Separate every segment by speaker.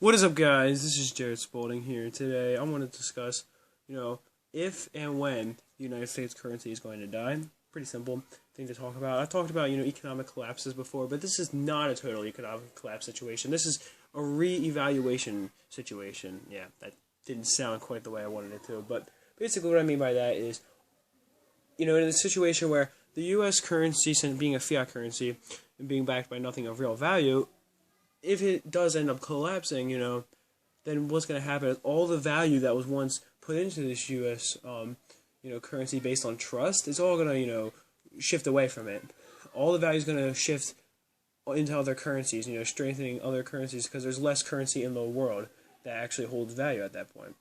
Speaker 1: What is up, guys? This is Jared Spalding here. Today, I want to discuss, if and when the United States currency is going to die. Pretty simple thing to talk about. I've talked about, economic collapses before, but this is not a total economic collapse situation. This is a re-evaluation situation. Yeah, that didn't sound quite the way I wanted it to, but basically what I mean by that is, in a situation where the U.S. currency, being a fiat currency and being backed by nothing of real value, if it does end up collapsing, then what's going to happen is all the value that was once put into this U.S. Currency based on trust, it's all going to, shift away from it. All the value is going to shift into other currencies, strengthening other currencies because there's less currency in the world that actually holds value at that point.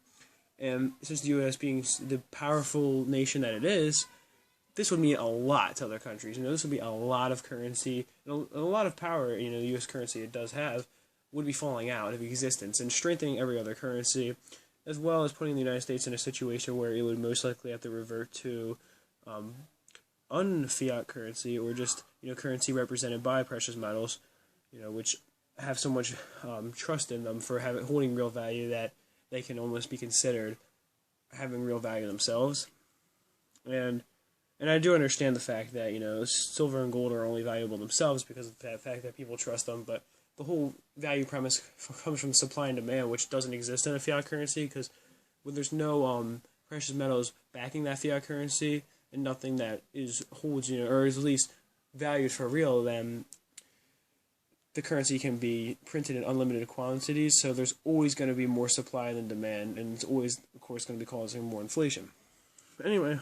Speaker 1: And since the U.S. being the powerful nation that it is, this would mean a lot to other countries. This would be a lot of currency, and a lot of power, the U.S. currency it does have, would be falling out of existence and strengthening every other currency, as well as putting the United States in a situation where it would most likely have to revert to un-fiat currency, or just, currency represented by precious metals, which have so much trust in them for holding real value that they can almost be considered having real value themselves. And I do understand the fact that, silver and gold are only valuable themselves because of the fact that people trust them, but the whole value premise comes from supply and demand, which doesn't exist in a fiat currency, because when there's no precious metals backing that fiat currency and nothing that holds, or is at least valued for real, then the currency can be printed in unlimited quantities, so there's always going to be more supply than demand, and it's always, of course, going to be causing more inflation. But anyway,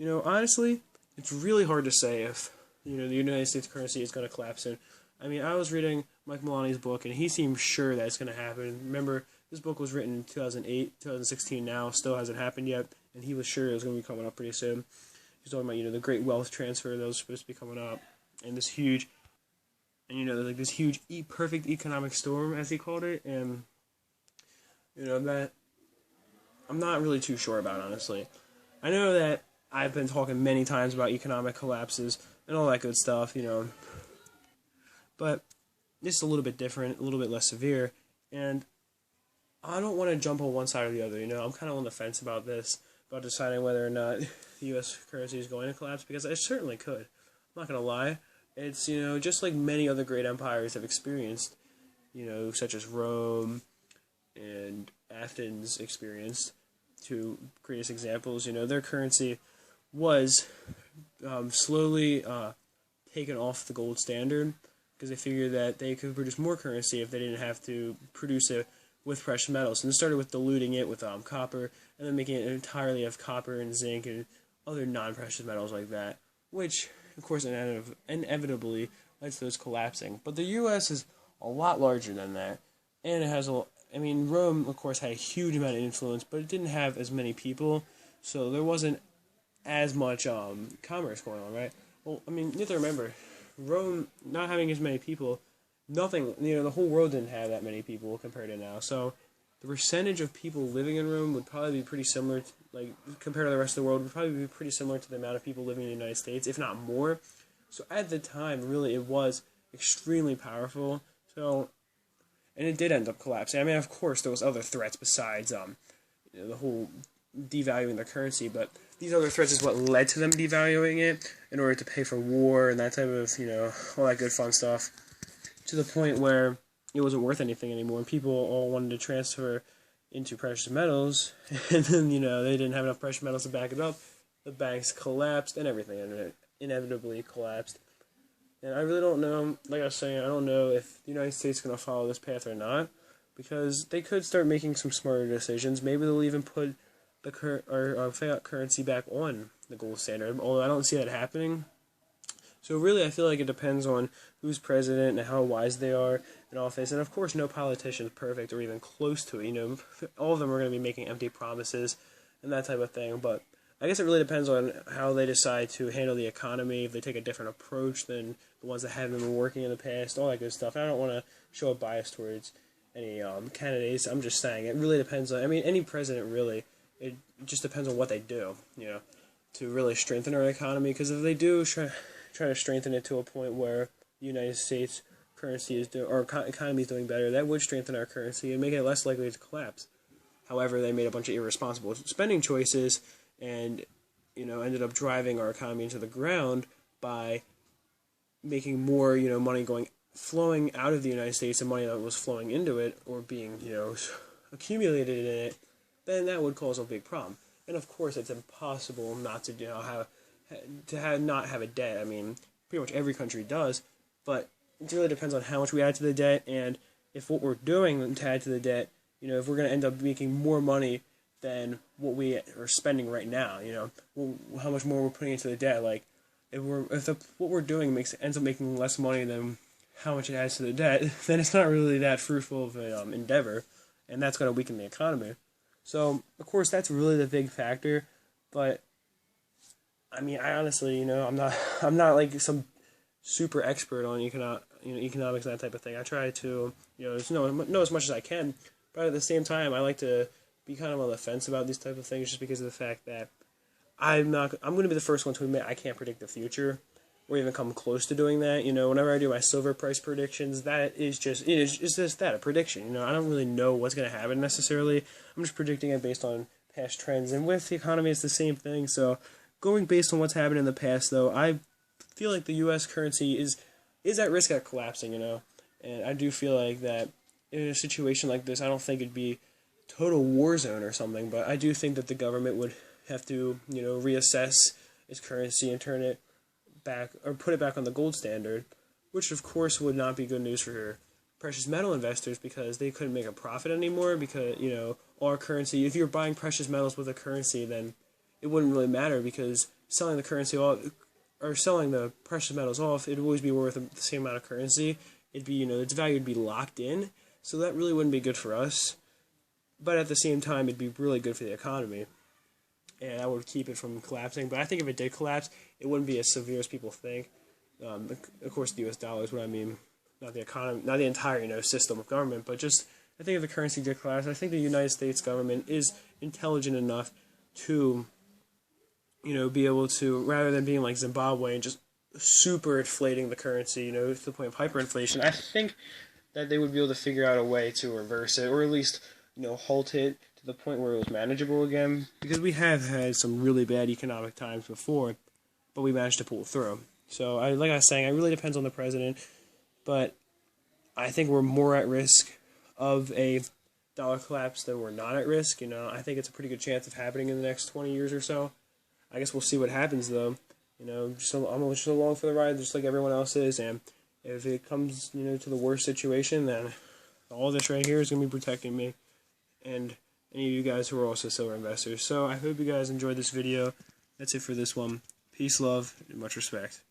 Speaker 1: honestly, it's really hard to say if, the United States currency is going to collapse soon. I mean, I was reading Mike Maloney's book, and he seemed sure that it's going to happen. Remember, this book was written in 2008, 2016 now, still hasn't happened yet, and he was sure it was going to be coming up pretty soon. He's talking about, the great wealth transfer that was supposed to be coming up, and this huge, this huge perfect economic storm, as he called it, and, that I'm not really too sure about, honestly. I know that I've been talking many times about economic collapses and all that good stuff, but this is a little bit different, a little bit less severe, and I don't want to jump on one side or the other, I'm kind of on the fence about this, about deciding whether or not the U.S. currency is going to collapse, because it certainly could. I'm not going to lie. It's, just like many other great empires have experienced, such as Rome and Athens experienced, two greatest examples, their currency was slowly taken off the gold standard because they figured that they could produce more currency if they didn't have to produce it with precious metals. And they started with diluting it with copper, and then making it entirely of copper and zinc and other non-precious metals like that, which, of course, inevitably led to those collapsing. But the U.S. is a lot larger than that, and it has Rome, of course, had a huge amount of influence, but it didn't have as many people, so there wasn't as much commerce going on, right? Well, you have to remember, Rome not having as many people, the whole world didn't have that many people compared to now, so the percentage of people living in Rome would probably be pretty similar, compared to the rest of the world, would probably be pretty similar to the amount of people living in the United States, if not more. So at the time, really, it was extremely powerful, and it did end up collapsing. Of course, there was other threats besides, the whole devaluing the currency, but these other threats is what led to them devaluing it in order to pay for war and that type of, all that good fun stuff, to the point where it wasn't worth anything anymore, and people all wanted to transfer into precious metals, and then, they didn't have enough precious metals to back it up, the banks collapsed, and everything inevitably collapsed. And I really don't know, like I was saying, I don't know if the United States is going to follow this path or not, because they could start making some smarter decisions. Maybe they'll even put the fiat currency back on the gold standard, although I don't see that happening. So really, I feel like it depends on who's president and how wise they are in office. And of course, no politician is perfect or even close to it. All of them are going to be making empty promises and that type of thing. But I guess it really depends on how they decide to handle the economy, if they take a different approach than the ones that have been working in the past, all that good stuff. I don't want to show a bias towards any candidates. I'm just saying it really depends on, any president really. It just depends on what they do, to really strengthen our economy. Because if they do try to strengthen it to a point where the United States currency is doing, or economy is doing better, that would strengthen our currency and make it less likely to collapse. However, they made a bunch of irresponsible spending choices and, ended up driving our economy into the ground by making more, money flowing out of the United States and money that was flowing into it or being, accumulated in it. Then that would cause a big problem. And of course, it's impossible not to, not have a debt. I mean, pretty much every country does, but it really depends on how much we add to the debt, and if what we're doing to add to the debt, if we're going to end up making more money than what we are spending right now, how much more we're putting into the debt. Like, what we're doing ends up making less money than how much it adds to the debt, then it's not really that fruitful of an endeavor, and that's going to weaken the economy. So, of course, that's really the big factor, but I mean, I honestly, I'm not like some super expert on economics and that type of thing. I try to, just know as much as I can, but at the same time, I like to be kind of on the fence about these type of things, just because of the fact that I'm going to be the first one to admit I can't predict the future, or even come close to doing that. Whenever I do my silver price predictions, it's just that, a prediction. I don't really know what's going to happen necessarily. I'm just predicting it based on past trends, and with the economy, it's the same thing. So, going based on what's happened in the past, though, I feel like the U.S. currency is at risk of collapsing, and I do feel like that in a situation like this, I don't think it'd be total war zone or something, but I do think that the government would have to, reassess its currency and turn it back, or put it back on the gold standard, which of course would not be good news for precious metal investors, because they couldn't make a profit anymore, because, our currency, if you're buying precious metals with a currency, then it wouldn't really matter, because selling the currency off, or selling the precious metals off, it'd always be worth the same amount of currency. It'd be, its value would be locked in, so that really wouldn't be good for us. But at the same time, it'd be really good for the economy, and that would keep it from collapsing. But I think if it did collapse, it wouldn't be as severe as people think. Of course, the U.S. dollar is what I mean, not the economy, not the entire, system of government, but just, I think if the currency did collapse, I think the United States government is intelligent enough to, be able to, rather than being like Zimbabwe and just super inflating the currency, to the point of hyperinflation, I think that they would be able to figure out a way to reverse it, or at least, halt it to the point where it was manageable again, because we have had some really bad economic times before, but we managed to pull through. So, like I was saying, it really depends on the president, but I think we're more at risk of a dollar collapse than we're not at risk. I think it's a pretty good chance of happening in the next 20 years or so. I guess we'll see what happens, though. I'm just along for the ride, just like everyone else is, and if it comes, to the worst situation, then all this right here is going to be protecting me and any of you guys who are also silver investors. So I hope you guys enjoyed this video. That's it for this one. Peace, love, and much respect.